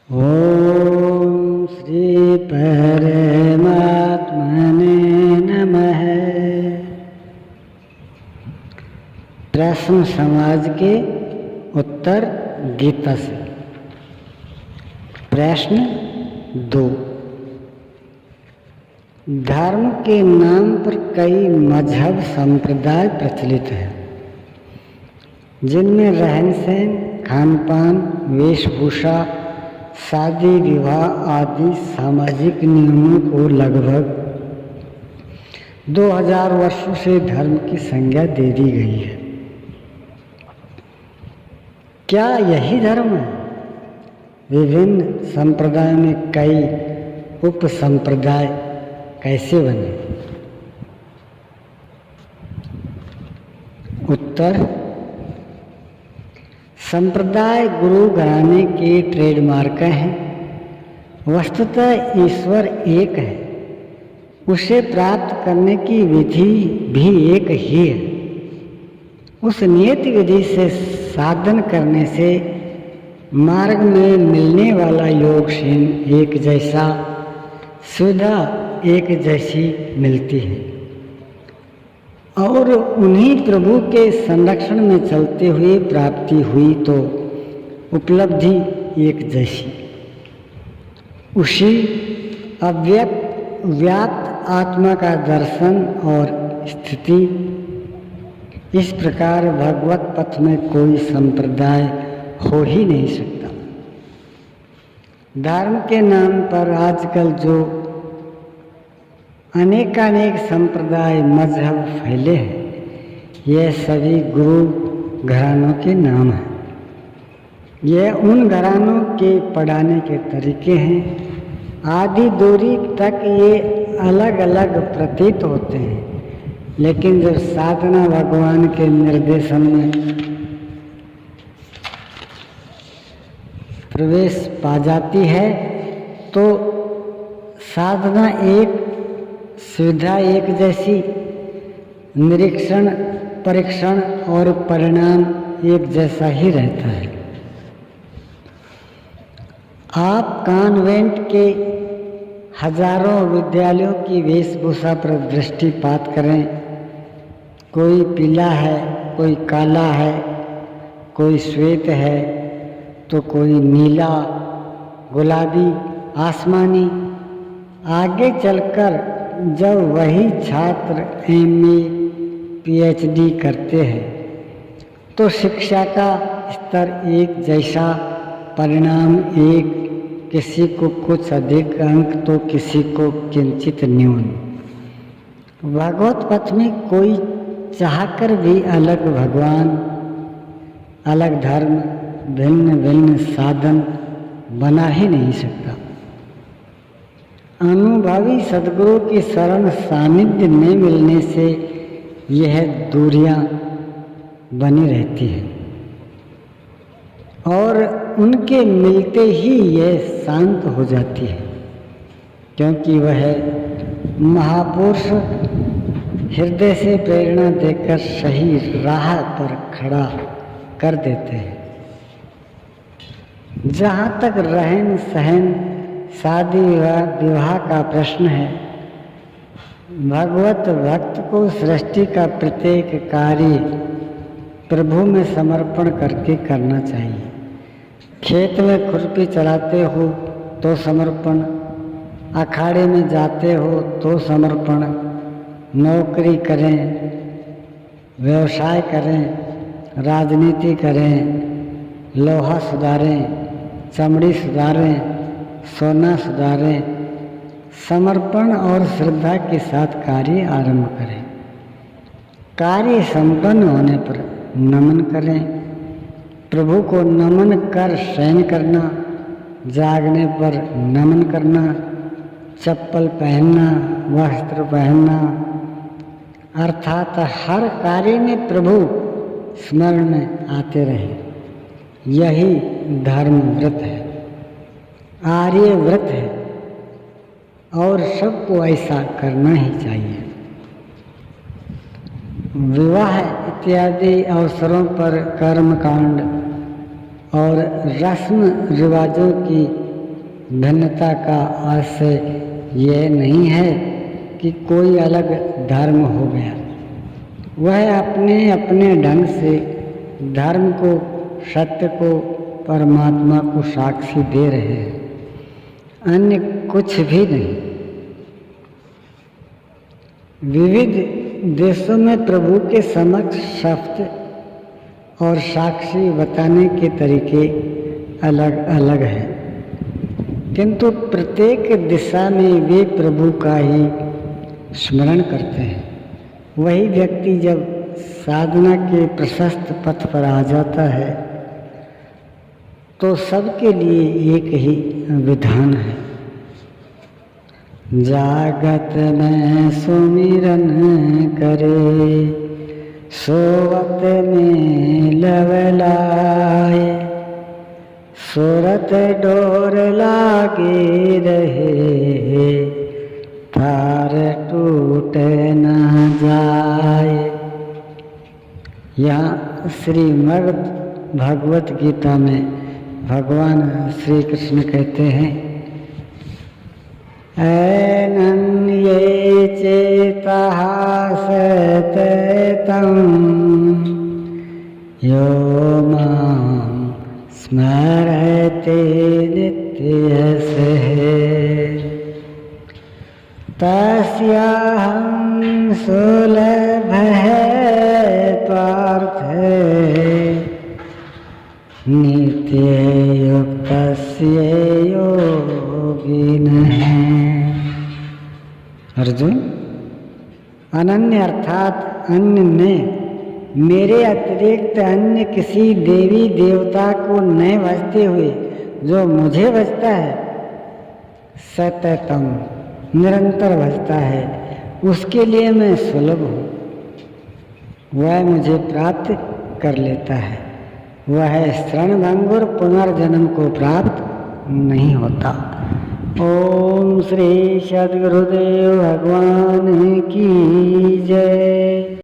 ओम श्री परमात्मने नमः। प्रश्न समाज के उत्तर गीता से। प्रश्न 2। धर्म के नाम पर कई मजहब संप्रदाय प्रचलित हैं, जिनमें रहन सहन, खान पान, वेशभूषा, शादी विवाह आदि सामाजिक नियमों को लगभग 2000 वर्षों से धर्म की संज्ञा दे दी गई है। क्या यही धर्म है? विभिन्न संप्रदायों में कई उप संप्रदाय कैसे बने? उत्तर: संप्रदाय गुरु घराने के ट्रेडमार्क हैं। वस्तुतः ईश्वर एक है, उसे प्राप्त करने की विधि भी एक ही है। उस नियत विधि से साधन करने से मार्ग में मिलने वाला योगक्षेम एक जैसा, सुविधा एक जैसी मिलती है और उन्हीं प्रभु के संरक्षण में चलते हुए प्राप्ति हुई तो उपलब्धि एक जैसी। उसी अव्यक्त व्याप्त आत्मा का दर्शन और स्थिति। इस प्रकार भगवत पथ में कोई संप्रदाय हो ही नहीं सकता। धर्म के नाम पर आजकल जो अनेकानेक संप्रदाय मजहब फैले हैं, ये सभी गुरु घरानों के नाम हैं। ये उन घरानों के पढ़ाने के तरीके हैं। आदि दूरी तक ये अलग अलग प्रतीत होते हैं, लेकिन जब साधना भगवान के निर्देशन में प्रवेश पा जाती है तो साधना एक, सुविधा एक जैसी, निरीक्षण, परीक्षण और परिणाम एक जैसा ही रहता है। आप कॉन्वेंट के हजारों विद्यालयों की वेशभूषा पर दृष्टिपात करें। कोई पीला है, कोई काला है, कोई श्वेत है तो कोई नीला, गुलाबी, आसमानी। आगे चलकर जब वही छात्र MA, PhD करते हैं तो शिक्षा का स्तर एक जैसा, परिणाम एक, किसी को कुछ अधिक अंक तो किसी को किंचित न्यून। भगवत पथ में कोई चाहकर भी अलग भगवान, अलग धर्म, भिन्न भिन्न साधन बना ही नहीं सकता। अनुभवी सद्गुरु की शरण सानिध्य में मिलने से यह दूरियां बनी रहती हैं और उनके मिलते ही यह शांत हो जाती है, क्योंकि वह महापुरुष हृदय से प्रेरणा देकर सही राह पर खड़ा कर देते हैं। जहाँ तक रहन सहन, शादी विवाह का प्रश्न है, भगवत भक्त को सृष्टि का प्रत्येक कार्य प्रभु में समर्पण करके करना चाहिए। खेत में खुरपी चलाते हो तो समर्पण, अखाड़े में जाते हो तो समर्पण, नौकरी करें, व्यवसाय करें, राजनीति करें, लोहा सुधारें, चमड़ी सुधारें, सोना सुधारें, समर्पण और श्रद्धा के साथ कार्य आरंभ करें। कार्य संपन्न होने पर नमन करें। प्रभु को नमन कर शयन करना, जागने पर नमन करना, चप्पल पहनना, वस्त्र पहनना, अर्थात हर कार्य में प्रभु स्मरण में आते रहे। यही धर्म व्रत है, आर्य व्रत है और सबको ऐसा करना ही चाहिए। विवाह इत्यादि अवसरों पर कर्मकांड और रस्म रिवाजों की भिन्नता का आशय यह नहीं है कि कोई अलग धर्म हो गया। वह अपने अपने ढंग से धर्म को, सत्य को, परमात्मा को साक्षी दे रहे हैं, अन्य कुछ भी नहीं। विविध देशों में प्रभु के समक्ष शब्द और साक्षी बताने के तरीके अलग अलग हैं, किंतु प्रत्येक दिशा में वे प्रभु का ही स्मरण करते हैं। वही व्यक्ति जब साधना के प्रशस्त पथ पर आ जाता है तो सबके लिए एक ही विधान है। जागत में सुमिरन करे, सोवत में लवलाए, सूरत डोर लागे रहे, तार टूट न जाए। यहाँ श्रीमद् भगवत गीता में भगवान श्री कृष्ण कहते हैं, अनन्ये चेतः सततं यो मां स्मरते नित्यशः तस्याहं सुलभः पार्थ नित्ययुक्तस्य योगिनः। अर्जुन, अनन्य अर्थात अन्य ने मेरे अतिरिक्त अन्य किसी देवी देवता को न भजते हुए जो मुझे भजता है, सततम निरंतर भजता है, उसके लिए मैं सुलभ हूँ। वह मुझे प्राप्त कर लेता है। वह शरणभंगुर पुनर्जन्म को प्राप्त नहीं होता। ओम श्री सद्गुरुदेव भगवान की जय।